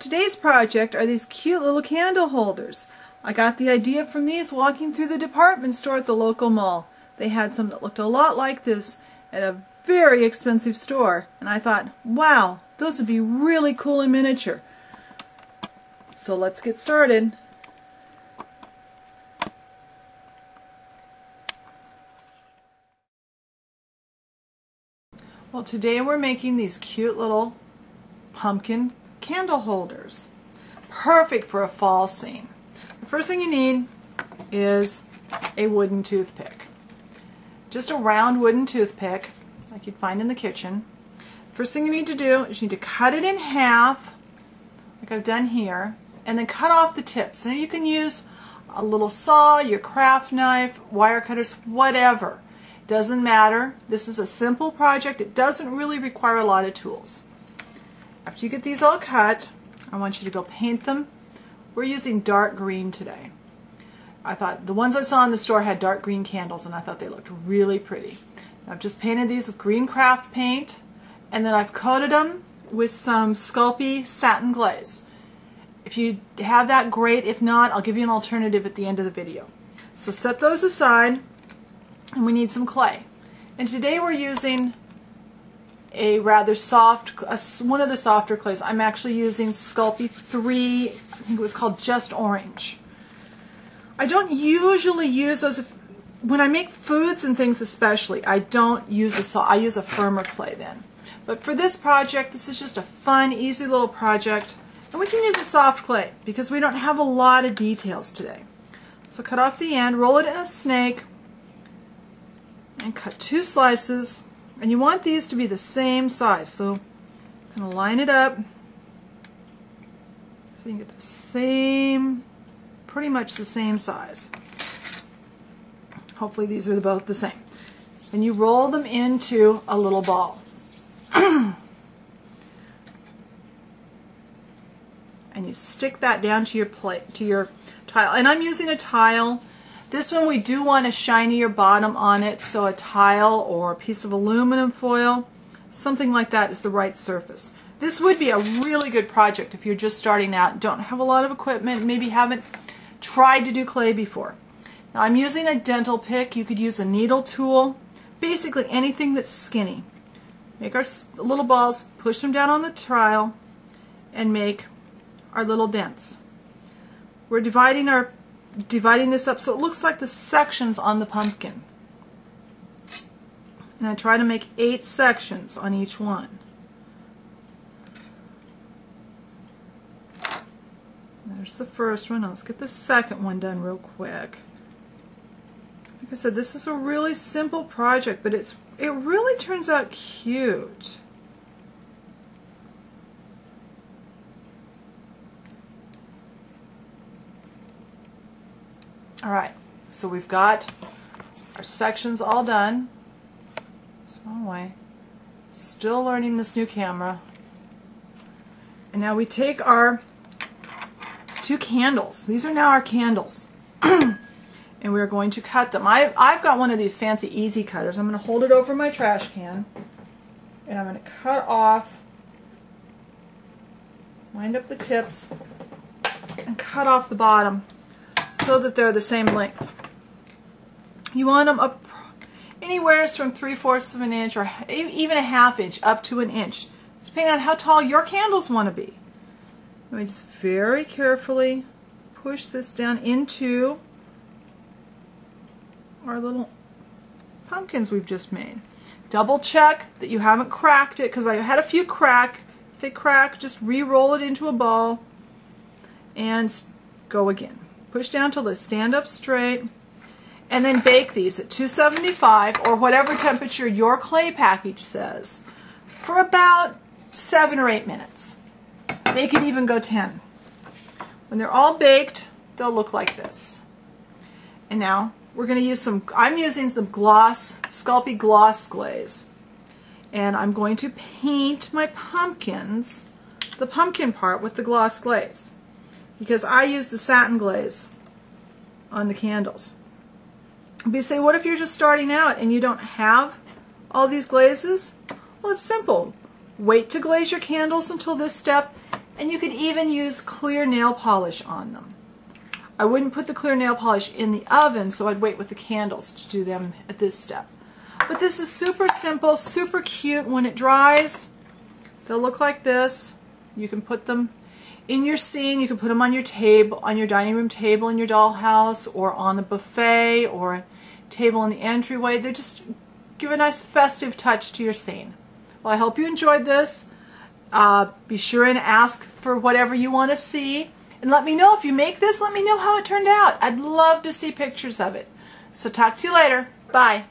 Today's project are these cute little candle holders. I got the idea from these walking through the department store at the local mall. They had some that looked a lot like this at a very expensive store, and I thought, wow, those would be really cool in miniature. So let's get started. Well, today we're making these cute little pumpkin candle holders. Perfect for a fall scene. The first thing you need is a wooden toothpick. Just a round wooden toothpick like you'd find in the kitchen. First thing you need to do is you need to cut it in half like I've done here, and then cut off the tips. Now you can use a little saw, your craft knife, wire cutters, whatever. Doesn't matter. This is a simple project. It doesn't really require a lot of tools. After you get these all cut, I want you to go paint them. We're using dark green today. I thought the ones I saw in the store had dark green candles, and I thought they looked really pretty. I've just painted these with green craft paint, and then I've coated them with some Sculpey satin glaze. If you have that, great. If not, I'll give you an alternative at the end of the video. So set those aside, and we need some clay. And today we're using a rather soft, one of the softer clays. I'm actually using Sculpey 3, I think it was called Just Orange. I don't usually use those, when I make foods and things especially, I don't use a soft, I use a firmer clay then. But for this project, this is just a fun, easy little project. And we can use a soft clay because we don't have a lot of details today. So cut off the end, roll it in a snake, and cut 2 slices. And you want these to be the same size, so kind of line it up so you can get the same, pretty much the same size. Hopefully these are both the same. And you roll them into a little ball. And you stick that down to your plate, to your tile. And I'm using a tile. This one we do want a shinier bottom on it, so a tile or a piece of aluminum foil, something like that is the right surface. This would be a really good project if you're just starting out, don't have a lot of equipment, maybe haven't tried to do clay before. Now I'm using a dental pick. You could use a needle tool, basically anything that's skinny. Make our little balls, push them down on the tile, and make our little dents. We're dividing this up so it looks like the sections on the pumpkin. And I try to make 8 sections on each one. There's the first one. Now let's get the second one done real quick. Like I said, this is a really simple project, but it really turns out cute. Alright, so we've got our sections all done. It's one way. Still learning this new camera. And now we take our 2 candles. These are now our candles. And we're going to cut them. I've got one of these fancy easy cutters. I'm going to hold it over my trash can. And I'm going to cut off, wind up the tips, and cut off the bottom, so that they're the same length. You want them up anywhere from 3/4 of an inch or even a 1/2 inch up to an inch, depending on how tall your candles want to be. We just very carefully push this down into our little pumpkins we've just made. Double check that you haven't cracked it, because I had a few crack. If they crack, just re-roll it into a ball and go again. Push down till they stand up straight, and then bake these at 275 or whatever temperature your clay package says for about 7 or 8 minutes. They could even go 10. When they're all baked, they'll look like this. And now we're going to use some, I'm using some Sculpey gloss glaze, and I'm going to paint my pumpkins, the pumpkin part, with the gloss glaze, because I use the satin glaze on the candles. But you say, what if you're just starting out and you don't have all these glazes? Well, it's simple. Wait to glaze your candles until this step, and you could even use clear nail polish on them. I wouldn't put the clear nail polish in the oven, so I'd wait with the candles to do them at this step. But this is super simple, super cute. When it dries, they'll look like this. You can put them in your scene. You can put them on your table, on your dining room table in your dollhouse, or on a buffet, or a table in the entryway. They just give a nice festive touch to your scene. Well, I hope you enjoyed this. Be sure and ask for whatever you want to see. And let me know if you make this. Let me know how it turned out. I'd love to see pictures of it. So talk to you later. Bye.